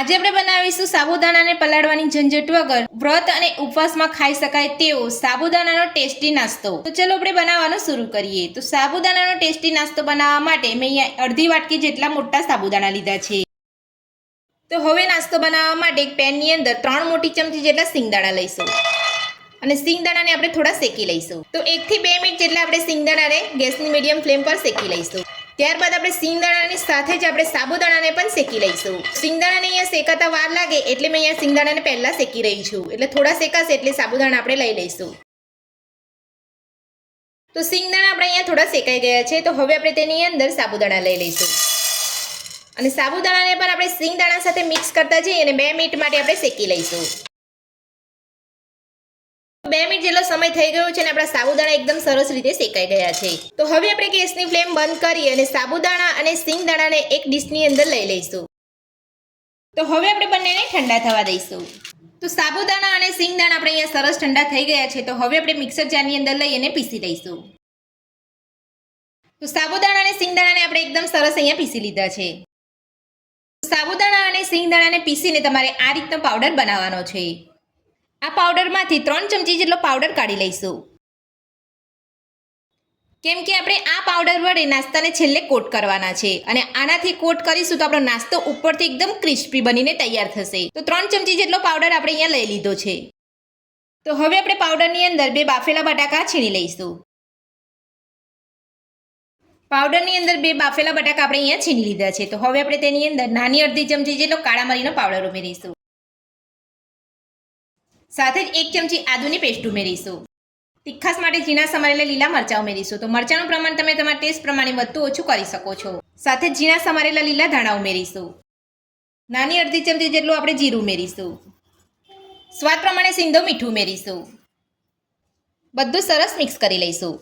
આજે આપણે બનાવીશું સાબુદાણાને પલાળવાની ઝંઝટ વગર વ્રત અને ઉપવાસમાં ખાઈ શકાય તેવો સાબુદાણાનો ટેસ્ટી નાસ્તો। તો ચલો આપણે બનાવવાનું શરૂ કરીએ। તો સાબુદાણાનો ટેસ્ટી નાસ્તો બનાવવા માટે મેં અહીંયા અડધી વાટકી જેટલા મોટા સાબુદાણા લીધા છે। તો હવે નાસ્તો બનાવવા માટે એક પેનની અંદર 3 મોટી ચમચી જેટલા સિંગદાણા લઈશું અને સિંગદાણાને આપણે થોડા શેકી લઈશું। તો 1 થી 2 મિનિટ જેટલા આપણે સિંગદાણાને ગેસની મીડિયમ ફ્લેમ પર શેકી લઈશું। ત્યારબાદ આપણે સિંગદાણાની સાથે જ આપણે સાબુદાણાને પણ શેકી લઈશું। સિંગદાણાને અહીંયા શેકાતા વાર લાગે એટલે મેં અહીંયા સિંગદાણાને પહેલા શેકી રહી છું, એટલે થોડા શેકાશે એટલે સાબુદાણા આપણે લઈ લઈશું। તો સિંગદાણા આપણે અહીંયા થોડા શેકાઈ ગયા છે, તો હવે આપણે તેની અંદર સાબુદાણા લઈ લઈશું અને સાબુદાણાને પણ આપણે સિંગદાણા સાથે મિક્સ કરતા જઈએ અને 2 મિનિટ માટે આપણે શેકી લઈશું। 2 મિનિટ જેટલો સમય થઈ ગયો છે અને આપણા સાબુદાણા એકદમ સરસ રીતે શેકાઈ ગયા છે। તો હવે આપણે ગેસની ફ્લેમ બંધ કરી અને સાબુદાણા અને સિંગદાણાને એક ડીશની અંદર લઈ લઈશું। તો હવે આપણે બંનેને ઠંડા થવા દઈશું। તો સાબુદાણા અને સિંગદાણા આપણે અહીંયા સરસ ઠંડા થઈ ગયા છે, તો હવે આપણે મિક્સર જારની અંદર લઈ અને પીસી લઈશું। તો સાબુદાણા અને સિંગદાણાને આપણે એકદમ સરસ અહીંયા પીસી લીધા છે। સાબુદાણા અને સિંગદાણાને પીસીને તમારે આ રીતનો પાવડર બનાવવાનો છે। આ પાવડરમાંથી 3 ચમચી જેટલો પાવડર કાઢી લઈશું, કેમ કે આપણે આ પાવડર વડે નાસ્તાને છેલ્લે કોટ કરવાના છે અને આનાથી કોટ કરીશું તો આપણો નાસ્તો ઉપરથી એકદમ ક્રિસ્પી બનીને તૈયાર થશે। તો 3 ચમચી જેટલો પાવડર આપણે અહીંયા લઈ લીધો છે। તો હવે આપણે પાવડરની અંદર 2 બાફેલા બટાકા છીણી લઈશું। પાવડરની અંદર 2 બાફેલા બટાકા આપણે અહીંયા છીણી લીધા છે। તો હવે આપણે તેની અંદર નાની અડધી ચમચી જેટલો કાળા મરીનો પાવડર ઉમેરીશું, સાથે જ 1 ચમચી આદુની પેસ્ટ ઉમેરીશું। તીખાસ માટે ઝીણા સમારેલા લીલા મરચાં ઉમેરીશું। તો મરચાંનું પ્રમાણ તમે તમારા ટેસ્ટ પ્રમાણે વધુ ઓછું કરી શકો છો। સાથે જ ઝીણા સમારેલા લીલા ધાણા ઉમેરીશું। નાની અડધી ચમચી જેટલું આપણે જીરું ઉમેરીશું। સ્વાદ પ્રમાણે સિંધો મીઠું ઉમેરીશું। બધું સરસ મિક્સ કરી લઈશું।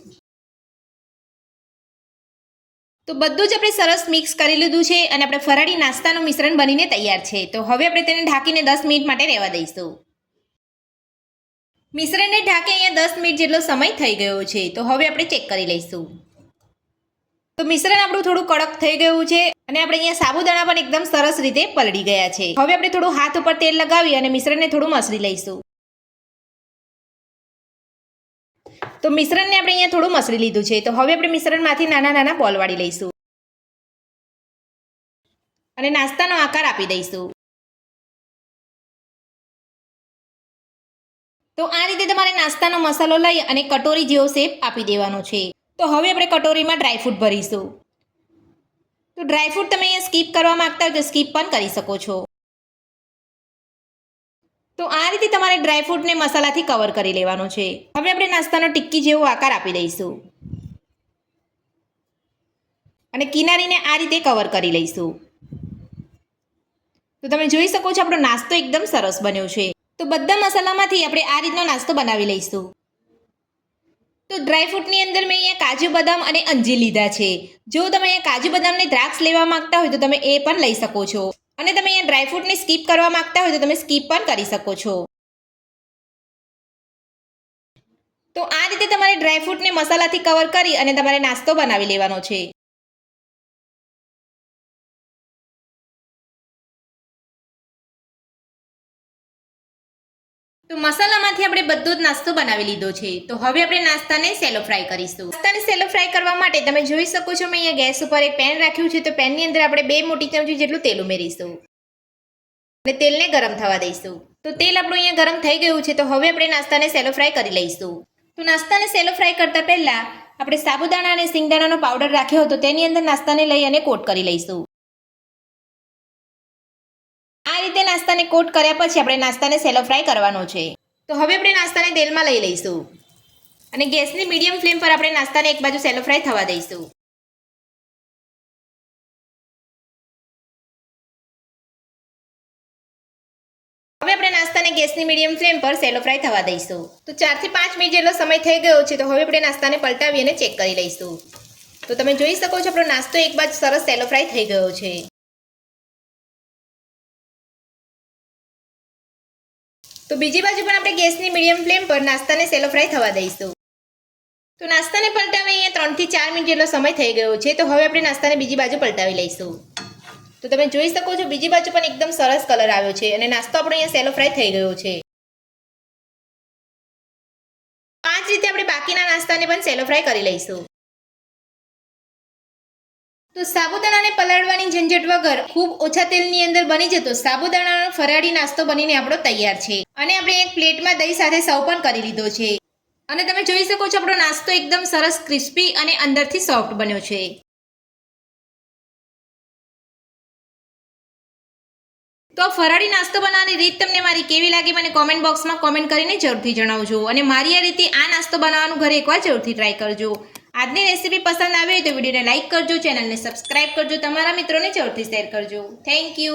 તો બધું જ આપણે સરસ મિક્સ કરી લીધું છે અને આપણે ફરાળી નાસ્તાનું મિશ્રણ બનીને તૈયાર છે। તો હવે આપણે તેને ઢાંકીને 10 મિનિટ માટે રહેવા દઈશું। મિશ્રણને ઢાંકી અહીંયા 10 મિનિટ જેટલો સમય થઈ ગયો છે। તો હવે આપણે ચેક કરી લઈશું। તો મિશ્રણ આપણું થોડું કડક થઈ ગયું છે અને આપણે અહીંયા સાબુદાણા પણ એકદમ સરસ રીતે પલળી ગયા છે। હવે આપણે થોડું હાથ ઉપર તેલ લગાવી અને મિશ્રણને થોડું મસળી લઈશું। તો મિશ્રણને આપણે અહીંયા થોડું મસળી લીધું છે। તો હવે આપણે મિશ્રણમાંથી નાના નાના બોલ વાળી લઈશું અને નાસ્તાનો આકાર આપી દઈશું। તો આ રીતે તમારે નાસ્તાનો મસાલો લઈ અને કટોરી જેવો શેપ આપી દેવાનો છે। તો હવે આપણે કટોરીમાં ડ્રાયફ્રૂટ ભરીશું। તો ડ્રાયફ્રૂટ તમે અહીંયા સ્કીપ કરવા માંગતા હોય તો સ્કીપ પણ કરી શકો છો। તો આ રીતે તમારે ડ્રાયફ્રૂટને મસાલાથી કવર કરી લેવાનો છે। હવે આપણે નાસ્તાનો ટિક્કી જેવો આકાર આપી દઈશું અને કિનારીને આ રીતે કવર કરી લઈશું। તો તમે જોઈ શકો છો આપણો નાસ્તો એકદમ સરસ બન્યો છે। તો બધા મસાલામાંથી આપણે આ રીતનો નાસ્તો બનાવી લઈશું। તો ડ્રાયફ્રૂટની અંદર મેં અહીંયા કાજુ બદામ અને અંજીર લીધા છે। જો તમે અહીંયા કાજુ બદામને દ્રાક્ષ લેવા માંગતા હોય તો તમે એ પણ લઈ શકો છો અને તમે અહીંયા ડ્રાયફ્રૂટને સ્કીપ કરવા માંગતા હોય તો તમે સ્કીપ પણ કરી શકો છો। તો આ રીતે તમારે ડ્રાયફ્રૂટને મસાલાથી કવર કરી અને તમારે નાસ્તો બનાવી લેવાનો છે। તો મસાલામાંથી આપણે બધો જ નાસ્તો બનાવી લીધો છે। તો હવે આપણે નાસ્તાને સેલો ફ્રાય કરીશું। નાસ્તાને સેલો ફ્રાય કરવા માટે તમે જોઈ શકો છો મેં અહીંયા ગેસ ઉપર એક પેન રાખ્યું છે। તો પેનની અંદર આપણે 2 મોટી ચમચી જેટલું તેલ ઉમેરીશું અને તેલને ગરમ થવા દઈશું। તો તેલ આપણું અહીંયા ગરમ થઈ ગયું છે। તો હવે આપણે નાસ્તાને સેલો ફ્રાય કરી લઈશું। તો નાસ્તાને સેલો ફ્રાય કરતા પહેલા આપણે સાબુદાણા અને સિંગદાણાનો પાવડર રાખ્યો હતો તેની અંદર નાસ્તાને લઈ અને કોટ કરી લઈશું। આ રીતે નાસ્તાને કોટ કર્યા પછી આપણે નાસ્તાને સેલો ફ્રાય કરવાનો છે। તો હવે આપણે નાસ્તાને તેલમાં લઈ લઈશું અને ગેસની મીડિયમ ફ્લેમ પર આપણે નાસ્તાને એક બાજુ સેલો ફ્રાય થવા દઈશું। હવે આપણે નાસ્તાને ગેસની મીડિયમ ફ્લેમ પર સેલો ફ્રાય થવા દઈશું। તો 4 થી 5 મિનિટ જેટલો સમય થઈ ગયો છે। તો હવે આપણે નાસ્તાને પલટાવી અને ચેક કરી લઈશું। તો તમે જોઈ શકો છો આપણો નાસ્તો એક બાજુ સરસ સેલો ફ્રાય થઈ ગયો છે। તો બીજી બાજુ પણ આપણે ગેસની મીડિયમ ફ્લેમ પર નાસ્તાને સેલો ફ્રાય થવા દઈશું। તો નાસ્તાને પલટાવી અહીંયા 3 થી 4 મિનિટ જેટલો સમય થઈ ગયો છે। તો હવે આપણે નાસ્તાને બીજી બાજુ પલટાવી લઈશું। તો તમે જોઈ શકો છો બીજી બાજુ પણ એકદમ સરસ કલર આવ્યો છે અને નાસ્તો આપણો અહીંયા સેલો ફ્રાય થઈ ગયો છે. આ જ રીતે આપણે બાકીના નાસ્તાને પણ સેલો ફ્રાય કરી લઈશું. તો સાબુદાણાને પલાળવાની ઝંઝટ વગર ખૂબ ઓછા તેલની અંદર બની જતો સાબુદાણાનો ફરાળી નાસ્તો બનીને આપણો તૈયાર છે. અને આપણે એક પ્લેટમાં દહીં સાથે સર્વ પણ કરી લીધો છે. અને તમે જોઈ શકો છો આપણો નાસ્તો એકદમ સરસ ક્રિસ્પી અને અંદરથી સોફ્ટ બન્યો છે. તો ફરાળી નાસ્તો બનાવવાની રીત તમને મારી કેવી લાગી મને કોમેન્ટ બોક્સમાં કોમેન્ટ કરીને જરૂરથી જણાવજો. અને મારી આ રીતે આ નાસ્તો બનાવવાનું ઘરે એકવાર જરૂરથી ટ્રાય કરજો. આજની રેસીપી પસંદ આવી હોય તો વિડીયોને લાઇક કરજો, ચેનલને સબસ્ક્રાઇબ કરજો, તમારા મિત્રોને જરૂરથી શેર કરજો. Thank you.